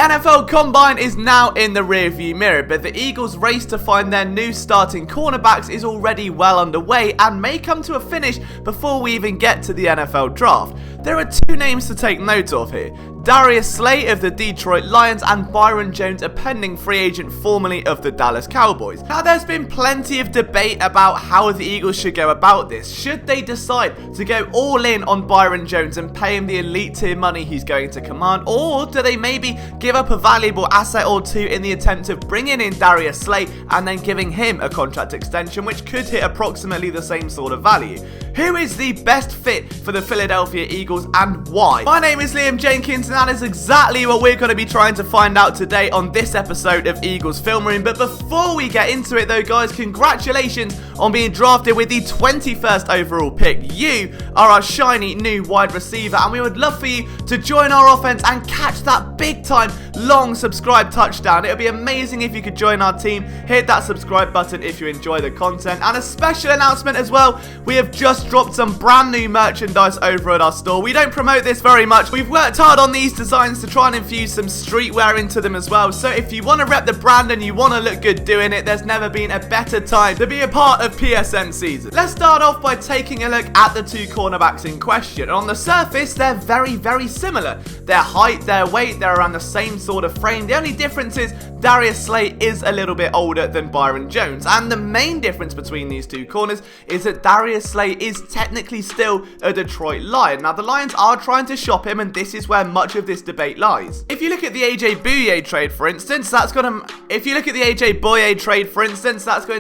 NFL Combine is now in the rearview mirror, but the Eagles' race to find their new starting cornerbacks is already well underway and may come to a finish before we even get to the NFL Draft. There are two names to take note of here: Darius of the Detroit Lions and Byron Jones, a pending free agent formerly of the Dallas Cowboys. Now, there's been plenty of debate about how the Eagles should go about this. Should they decide to go all in on Byron Jones and pay him the elite tier money he's going to command, or do they maybe give up a valuable asset or two in the attempt of bringing in Darius and then giving him a contract extension which could hit approximately the same sort of value? Who is the best fit for the Philadelphia Eagles and why? My name is Liam Jenkins and that is exactly what we're going to be trying to find out today on this episode of Eagles Film Room. But before we get into it though, guys, congratulations on being drafted with the 21st overall pick. You are our shiny new wide receiver and we would love for you to join our offense and catch that big time long subscribe touchdown. It would be amazing if you could join our team. Hit that subscribe button if you enjoy the content. And a special announcement as well, we have just dropped some brand new merchandise over at our store. We don't promote this very much. We've worked hard on these designs to try and infuse some streetwear into them as well. So if you want to rep the brand and you want to look good doing it, there's never been a better time to be a part of PSN season. Let's start off by taking a look at the two cornerbacks in question. On the surface, they're very similar. Their height, their weight, they're around the same sort of frame. The only difference is Darius is a little bit older than Byron Jones. And the main difference between these two corners is that Darius is technically still a Detroit Lion. Now, the Lions are trying to shop him, and this is where much of this debate lies. If you look at the AJ Bouye trade, for instance, that's going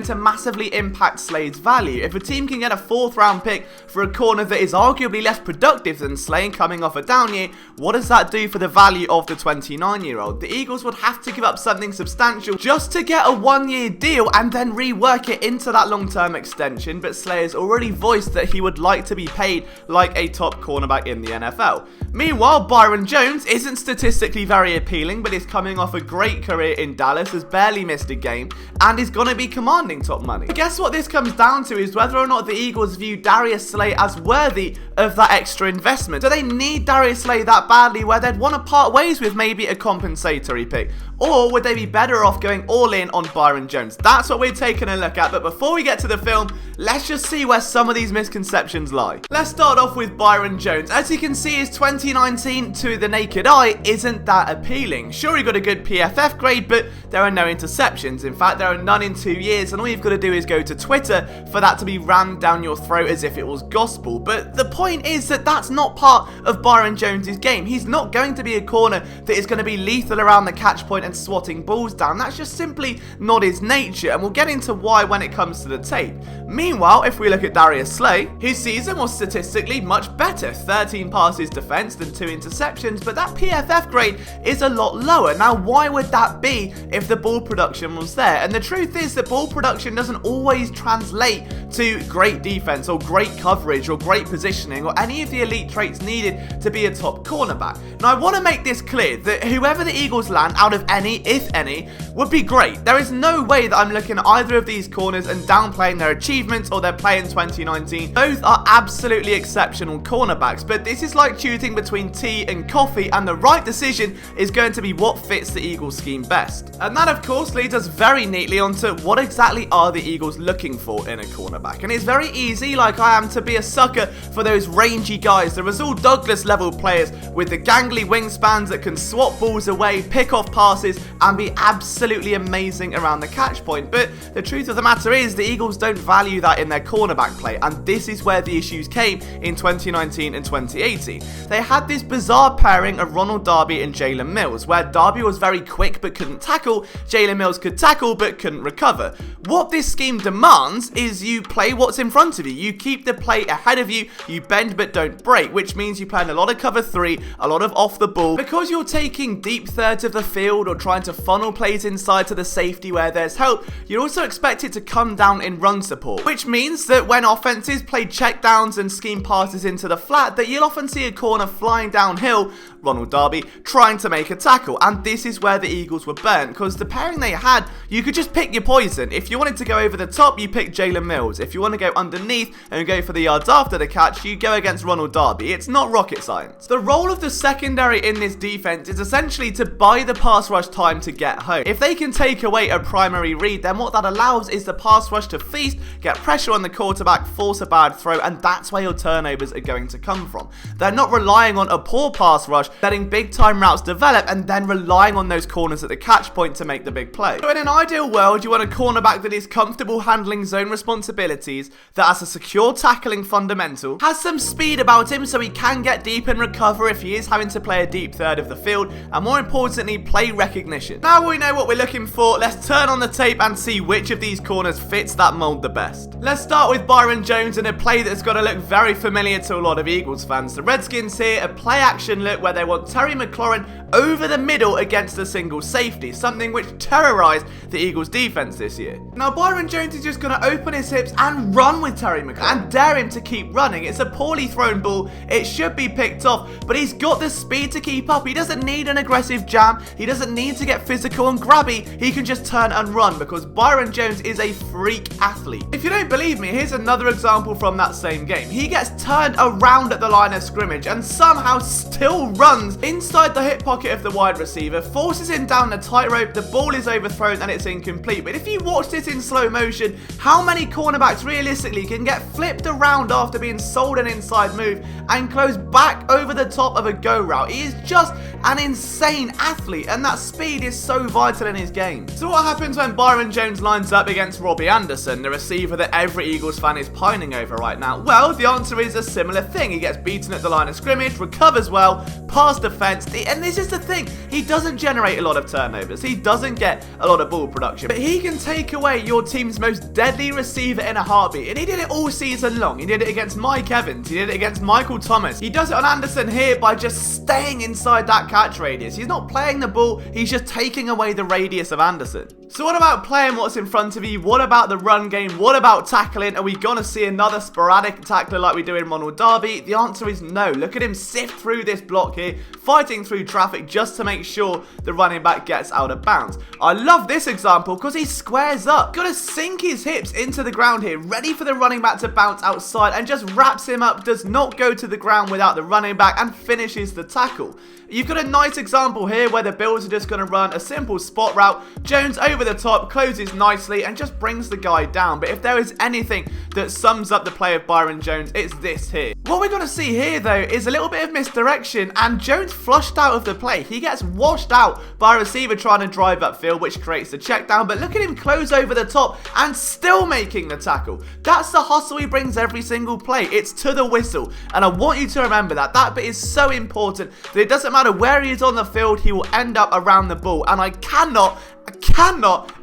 to massively impact Slade's value. If a team can get a 4th round pick for a corner that is arguably less productive than Slade coming off a down year, what does that do for the value of the 29-year-old? The Eagles would have to give up something substantial just to get a 1-year deal and then rework it into that long-term extension, but Slade has already voiced that he would like to be paid like a top cornerback in the NFL. Meanwhile, Byron Jones isn't statistically very appealing, but is coming off a great career in Dallas, has barely missed a game, and is going to be commanding top money. I guess what this comes down to is whether or not the Eagles view Darius as worthy of that extra investment. Do they need Darius that badly where they'd want to part ways with maybe a compensatory pick? Or would they be better off going all in on Byron Jones? That's what we're taking a look at, but before we get to the film, let's just see where some of these misconceptions lie. Let's start off with Byron Jones. As you can see, his 2019 to the naked eye isn't that appealing. Sure, he got a good PFF grade, but there are no interceptions. In fact, there are none in 2 years, and all you've got to do is go to Twitter for that to be rammed down your throat as if it was gospel. But the point is that that's not part of Byron Jones' game. He's not going to be a corner that is going to be lethal around the catch point and swatting balls down. That's just simply not his nature, and we'll get into why when it comes to the tape. Meanwhile, if we look at Darius his season was statistically much better. 13 passes defensed and 2 interceptions, but that PFF grade is a lot lower. Now, why would that be if the ball production was there? And the truth is that ball production doesn't always translate to great defense or great coverage or great positioning or any of the elite traits needed to be a top cornerback. Now, I want to make this clear that whoever the Eagles land out of any, if any, would be great. There is no way that I'm looking at either of these corners and downplaying their achievements or their play in 2019. Both are absolutely exceptional cornerbacks, but this is like choosing between tea and coffee, and the right decision is going to be what fits the Eagles scheme best. And that, of course, leads us very neatly onto what exactly are the Eagles looking for in a cornerback. And it's very easy, like I am, to be a sucker for those rangy guys, the Rasul Douglas level players with the gangly wingspans that can swat balls away, pick off passes, and be absolutely amazing around the catch point. But the truth of the matter is the Eagles don't value that in their cornerback play, and this is where the issues came in 2019 and 2018. They had this bizarre pairing of Ronald Darby and Jalen Mills, where Darby was very quick but couldn't tackle, Jalen Mills could tackle but couldn't recover. What this scheme demands is you play what's in front of you. You keep the play ahead of you, you bend but don't break, which means you play in a lot of cover 3, a lot of off the ball. Because you're taking deep thirds of the field or trying to funnel plays inside to the safety where there's help, you're also expected to come down in run support, which means that when offenses play checkdowns and scheme passes into the flat, that you'll often see a corner flying downhill Ronald Darby, trying to make a tackle. And this is where the Eagles were burnt, because the pairing they had, you could just pick your poison. If you wanted to go over the top, you pick Jalen Mills. If you want to go underneath and go for the yards after the catch, you go against Ronald Darby. It's not rocket science. The role of the secondary in this defense is essentially to buy the pass rush time to get home. If they can take away a primary read, then what that allows is the pass rush to feast, get pressure on the quarterback, force a bad throw, and that's where your turnovers are going to come from. They're not relying on a poor pass rush, letting big time routes develop, and then relying on those corners at the catch point to make the big play. So in an ideal world, you want a cornerback that is comfortable handling zone responsibilities, that has a secure tackling fundamental, has some speed about him so he can get deep and recover if he is having to play a deep third of the field, and more importantly, play recognition. Now we know what we're looking for, let's turn on the tape and see which of these corners fits that mold the best. Let's start with Byron Jones in a play that's got to look very familiar to a lot of Eagles fans. The Redskins here, a play action look where they want Terry McLaurin over the middle against a single safety, something which terrorized the Eagles defense this year. Now Byron Jones is just going to open his hips and run with Terry McLaurin and dare him to keep running. It's a poorly thrown ball, it should be picked off, but he's got the speed to keep up. He doesn't need an aggressive jam, he doesn't need to get physical and grabby, he can just turn and run because Byron Jones is a freak athlete. If you don't believe me, here's another example from that same game. He gets turned around at the line of scrimmage and somehow still runs inside the hip pocket of the wide receiver, forces him down the tightrope, the ball is overthrown and it's incomplete. But if you watch this in slow motion, how many cornerbacks realistically can get flipped around after being sold an inside move and close back over the top of a go route? He is just an insane athlete, and that speed is so vital in his game. So what happens when Byron Jones lines up against Robbie Anderson, the receiver that every Eagles fan is pining over right now? Well, the answer is a similar thing. He gets beaten at the line of scrimmage, recovers well, pass defense, and this is the thing, he doesn't generate a lot of turnovers, he doesn't get a lot of ball production, but he can take away your team's most deadly receiver in a heartbeat, and he did it all season long. He did it against Mike Evans, he did it against Michael Thomas, he does it on Anderson here by just staying inside that catch radius. He's not playing the ball, he's just taking away the radius of Anderson. So what about playing what's in front of you? What about the run game? What about tackling? Are we going to see another sporadic tackler like we do in Ronald Darby? The answer is no. Look at him sift through this block here, fighting through traffic just to make sure the running back gets out of bounds. I love this example because he squares up. Got to sink his hips into the ground here, ready for the running back to bounce outside, and just wraps him up, does not go to the ground without the running back, and finishes the tackle. You've got a nice example here where the Bills are just going to run a simple spot route. Jones over the top, closes nicely, and just brings the guy down. But if there is anything that sums up the play of Byron Jones, it's this here. What we're going to see here, though, is a little bit of misdirection, and Jones flushed out of the play. He gets washed out by a receiver trying to drive upfield, which creates the check down. But look at him close over the top and still making the tackle. That's the hustle he brings every single play. It's to the whistle. And I want you to remember that. That bit is so important that it doesn't matter where he is on the field, he will end up around the ball. And I cannot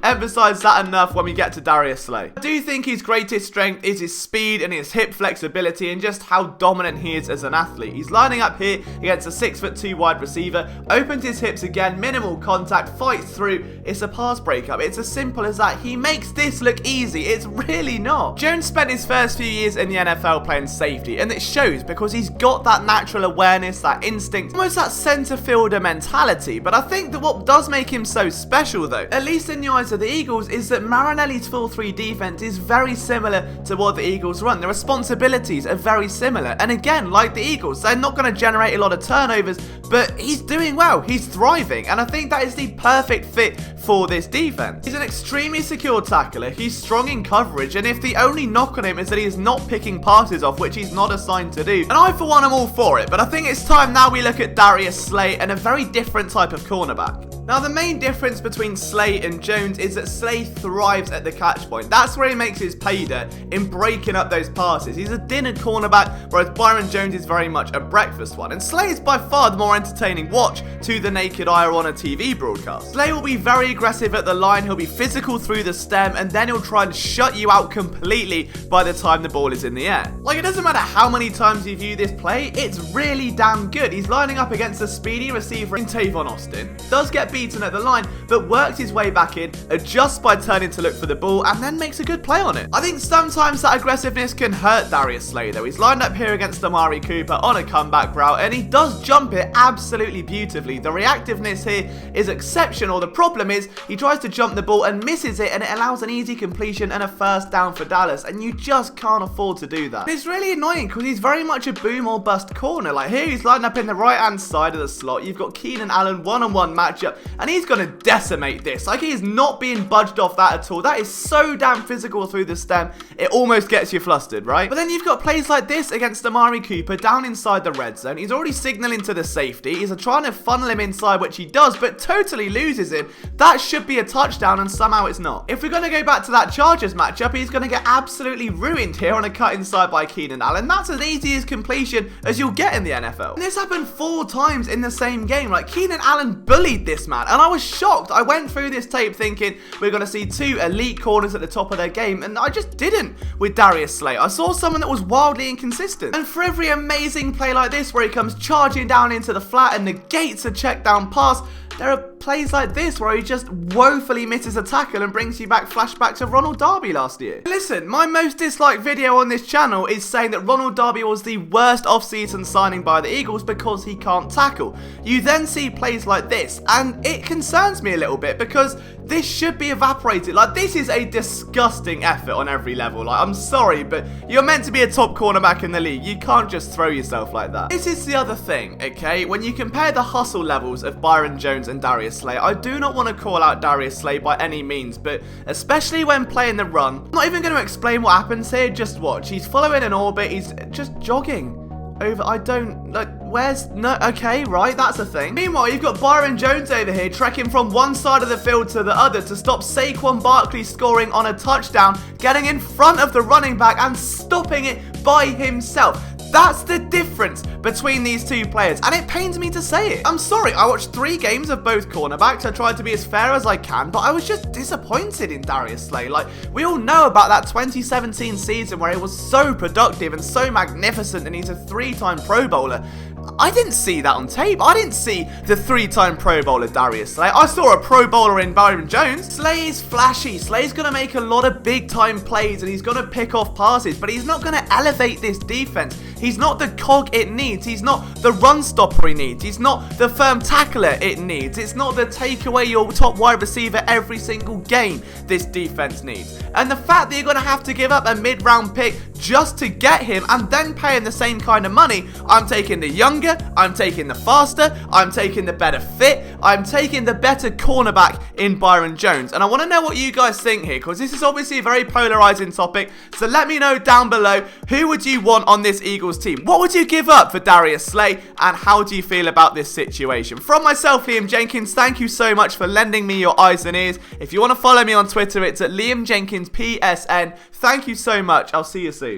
emphasize that enough when we get to Darius Slay. I do think his greatest strength is his speed and his hip flexibility and just how dominant he is as an athlete. He's lining up here against a 6'2" wide receiver, opens his hips again, minimal contact, fights through. It's a pass breakup. It's as simple as that. He makes this look easy. It's really not. Jones spent his first few years in the NFL playing safety, and it shows because he's got that natural awareness, that instinct, almost that center fielder mentality. But I think that what does make him so special, though, at least in the eyes of the Eagles, is that Marinelli's 4-3 defense is very similar to what the Eagles run. The responsibilities are very similar, and again, like the Eagles, they're not going to generate a lot of turnovers, but he's doing well, he's thriving, and I think that is the perfect fit for this defense. He's an extremely secure tackler, he's strong in coverage, and if the only knock on him is that he is not picking passes off, which he's not assigned to do, and I for one am all for it, but I think it's time now we look at Darius Slay and a very different type of cornerback. Now the main difference between Slay and Jones is that Slay thrives at the catch point. That's where he makes his pay dirt, in breaking up those passes. He's a dinner cornerback, whereas Byron Jones is very much a breakfast one. And Slay is by far the more entertaining watch to the naked eye or on a TV broadcast. Slay will be very aggressive at the line, he'll be physical through the stem, and then he'll try and shut you out completely by the time the ball is in the air. Like, it doesn't matter how many times you view this play, it's really damn good. He's lining up against a speedy receiver in Tavon Austin, does get beaten at the line, but works his way back in, adjusts by turning to look for the ball, and then makes a good play on it. I think sometimes that aggressiveness can hurt Darius Slay, though. He's lined up here against Amari Cooper on a comeback route, and he does jump it absolutely beautifully. The reactiveness here is exceptional. The problem is he tries to jump the ball and misses it, and it allows an easy completion and a first down for Dallas, and you just can't afford to do that. It's really annoying because he's very much a boom or bust corner. Like here he's lined up in the right hand side of the slot. You've got Keenan Allen one-on-one matchup, and he's going to decimate this. Like he is not being budged off that at all. That is so damn physical through the stem, it almost gets you flustered, right? But then you've got plays like this against Amari Cooper down inside the red zone. He's already signaling to the safety. He's trying to funnel him inside, which he does, but totally loses him. That should be a touchdown, and somehow it's not. If we're going to go back to that Chargers matchup, he's going to get absolutely ruined here on a cut inside by Keenan Allen. That's as easy as completion as you'll get in the NFL. And this happened 4 times in the same game. Like Keenan Allen bullied this man, and I was shocked. I went through this tape thinking we're going to see 2 elite corners at the top of their game, and I just didn't with Darius Slay. I saw someone that was wildly inconsistent. And for every amazing play like this where he comes charging down into the flat and negates a check down pass, there are plays like this where he just woefully misses a tackle and brings you back flashback to Ronald Darby last year. Listen, my most disliked video on this channel is saying that Ronald Darby was the worst off-season signing by the Eagles because he can't tackle. You then see plays like this, and it concerns me a little bit because this should be evaporated. Like, this is a disgusting effort on every level. Like, I'm sorry, but you're meant to be a top cornerback in the league. You can't just throw yourself like that. This is the other thing, okay? When you compare the hustle levels of Byron Jones and Darius Slay, I do not want to call out Darius Slay by any means, but especially when playing the run, I'm not even going to explain what happens here. Just watch. He's following an orbit. He's just jogging over. I don't, like, where's, no, okay, right, that's a thing. Meanwhile, you've got Byron Jones over here trekking from one side of the field to the other to stop Saquon Barkley scoring on a touchdown, getting in front of the running back and stopping it by himself. That's the difference between these two players, and it pains me to say it. I'm sorry, I watched 3 games of both cornerbacks. I tried to be as fair as I can, but I was just disappointed in Darius Slay. Like, we all know about that 2017 season where he was so productive and so magnificent, and he's a 3-time Pro Bowler. I didn't see that on tape. I didn't see the 3-time Pro Bowler Darius Slay. I saw a Pro Bowler in Byron Jones. Slay is flashy. Slay's going to make a lot of big-time plays, and he's going to pick off passes, but he's not going to elevate this defense. He's not the cog it needs. He's not the run stopper he needs. He's not the firm tackler it needs. It's not the take away your top wide receiver every single game this defense needs. And the fact that you're going to have to give up a mid-round pick just to get him and then pay him the same kind of money, I'm taking the younger, I'm taking the faster, I'm taking the better fit, I'm taking the better cornerback in Byron Jones. And I want to know what you guys think here, because this is obviously a very polarizing topic. So let me know down below, who would you want on this Eagles team? What would you give up for Darius Slay, and how do you feel about this situation? From myself, Liam Jenkins, thank you so much for lending me your eyes and ears. If you want to follow me on Twitter, it's at Liam Jenkins PSN. Thank you so much. I'll see you soon.